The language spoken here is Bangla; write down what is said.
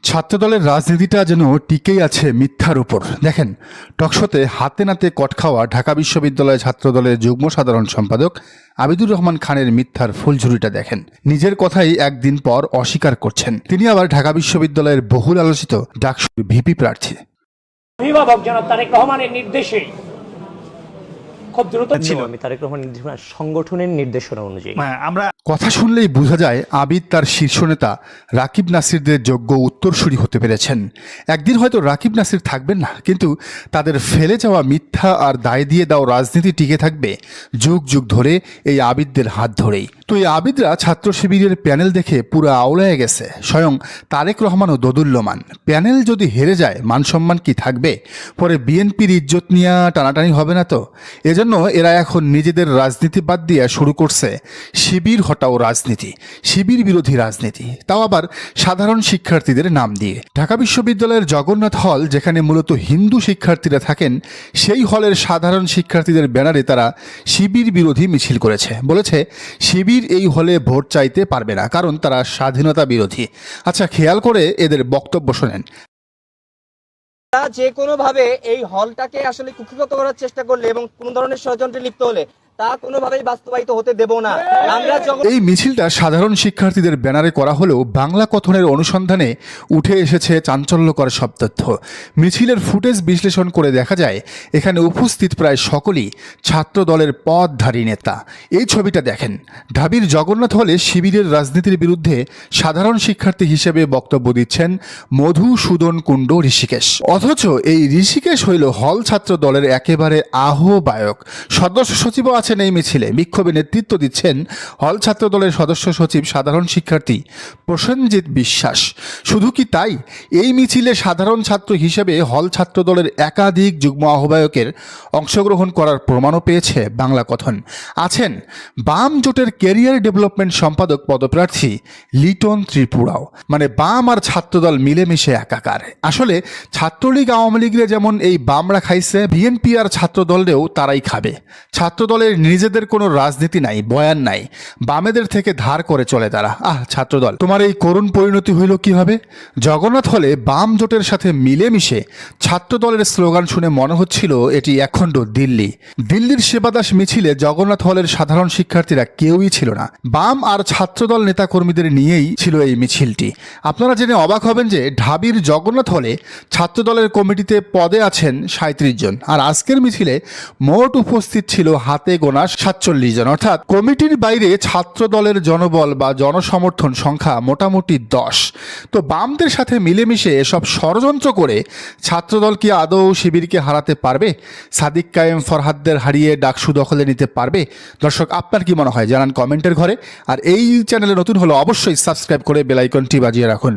ছাত্রদলের রাজনীতিটা যেন টিকেই আছে মিথ্যার উপর। দেখেন, টকশোতে হাতে নাতে কট খাওয়া ঢাকা বিশ্ববিদ্যালয় ছাত্রদলের যুগ্ম সাধারণ সম্পাদক আবিদুর রহমান খানের মিথ্যার ফুলঝুরিটা দেখেন। নিজের কথাই একদিন পর অস্বীকার করছেন। তিনি আবার ঢাকা বিশ্ববিদ্যালয়ের বহুল আলোচিত ডাকসুর ভিপি প্রার্থী। অভিভাবক জনাব তারেক রহমানের নির্দেশে খুব দ্রুত ছিল আমি তারেক রহমান সংগঠনের নির্দেশনা অনুযায়ী কথা শুনলেই বোঝা যায় আবিদ তার শীর্ষ নেতা রাকিব নাসিরদের যোগ্য উত্তরসূরি হতে পেরেছেন। একদিন হয়তো রাকিব নাসির থাকবেন না, কিন্তু তাদের ফেলে যাওয়া মিথ্যা আর দায় দিয়ে দেওয়া রাজনীতি টিকে থাকবে যুগ যুগ ধরে এই আবিদদের হাত ধরেই। তো এই আবিদরা ছাত্র শিবিরের প্যানেল দেখে পুরো আওলায় গেছে। স্বয়ং তারেক রহমানও দোদুল্যমান। প্যানেল যদি হেরে যায় মানসম্মান কি থাকবে? পরে বিএনপির ইজ্জত নিয়ে টানাটানি হবে না তো? এজন্য এরা এখন নিজেদের রাজনীতি বাদ দিয়ে শুরু করছে শিবির হটাও রাজনীতি, শিবির বিরোধী রাজনীতি, তাও আবার সাধারণ শিক্ষার্থীদের নাম দিয়ে। ঢাকা বিশ্ববিদ্যালয়ের জগন্নাথ হল, যেখানে মূলত হিন্দু শিক্ষার্থীরা থাকেন, সেই হলের সাধারণ শিক্ষার্থীদের ব্যানারে তারা শিবির বিরোধী মিছিল করেছে। বলেছে শিবির এই হলে ভোট চাইতে পারবে না, কারণ তারা স্বাধীনতা বিরোধী। আচ্ছা, খেয়াল করে এদের বক্তব্য শোনেন। যে কোনো ভাবে এই হলটাকে আসলে কুক্ষিগত করার চেষ্টা করলে এবং কোন ধরনের ষড়যন্ত্রে লিপ্ত হলে তা কোনোভাবেই বাস্তবায়িত হতে দেব না। এই মিছিলটা সাধারণ শিক্ষার্থীদের ব্যানারে করা হলেও বাংলা কথনের অনুসন্ধানে উঠে এসেছে চাঞ্চল্যকর সব তথ্য। মিছিলের ফুটেজ বিশ্লেষণ করে দেখা যায় এখানে উপস্থিত প্রায় সকলেই ছাত্র দলের পদধারী নেতা। এই ছবিটা দেখেন। ঢাবির জগন্নাথ হলে শিবিরের রাজনীতির বিরুদ্ধে সাধারণ শিক্ষার্থী হিসেবে বক্তব্য দিচ্ছেন মধুসূদন কুণ্ড ঋষিকেশ। অথচ এই ঋষিকেশ হইল হল ছাত্র দলের একেবারে আহ্বায়ক। সদস্য সচিবও আছেন এই মিছিলে। বিক্ষোভে নেতৃত্ব দিচ্ছেন হল ছাত্র দলের সদস্য সচিব সাধারণ শিক্ষার্থী প্রসেনজিৎ বিশ্বাস। শুধু কি তাই, এই মিছিলে সাধারণ ছাত্র হিসেবে হল ছাত্র দলের একাধিক যুগ্ম আহ্বায়কের অংশগ্রহণ করার প্রমাণও পেয়েছে বাংলা কথন। আছেন বাম জোটের ক্যারিয়ার ডেভেলপমেন্ট সম্পাদক পদপ্রার্থী লিটন ত্রিপুরাও। মানে বাম আর ছাত্রদল মিলেমিশে একাকার। আসলে ছাত্রলীগ আওয়ামী লীগরে যেমন এই বামরা খাইছে, বিএনপি আর ছাত্র দলেও তারাই খাবে। ছাত্র দলের নিজেদের কোনো রাজনীতি নাই, বয়ান নাই, বামেদের থেকে ধার করে চলে তারা। ছাত্রদল, তোমার এই করুণ পরিণতি হইল কিভাবে? জগন্নাথ হলে বাম জোটের সাথে মিলেমিশে ছাত্র দলের স্লোগান শুনে মনে হচ্ছিল এটি একখণ্ড দিল্লি। দিল্লির সেবাদাস মিছিলে জগন্নাথ হলের সাধারণ শিক্ষার্থীরা কেউই ছিল না। বাম আর ছাত্রদল নেতাকর্মীদের নিয়েই ছিল এই মিছিলটি। আপনারা জেনে অবাক হবেন যে ঢাবির জগন্নাথ হলে ছাত্রদলের কমিটিতে পদে আছেন 37 জন, আর আজকের মিছিলে মোট উপস্থিত ছিল হাতে গোনা 47 জন। অর্থাৎ কমিটির বাইরে ছাত্র দলের জনবল বা জনসমর্থন সংখ্যা মোটামুটি 10। তো বামদের সাথে মিলেমিশে এসব ষড়যন্ত্র করে ছাত্রদল কি আদৌ শিবিরকে হারাতে পারবে? সাদিক কায়েম ফরহাদদের হারিয়ে ডাকসু দখলে নিতে পারবে? দর্শক, আপনার কি মনে হয় জানান কমেন্টের ঘরে। আর এই চ্যানেলে নতুন হলে অবশ্যই সাবস্ক্রাইব করে বেল আইকনটি বাজিয়ে রাখুন।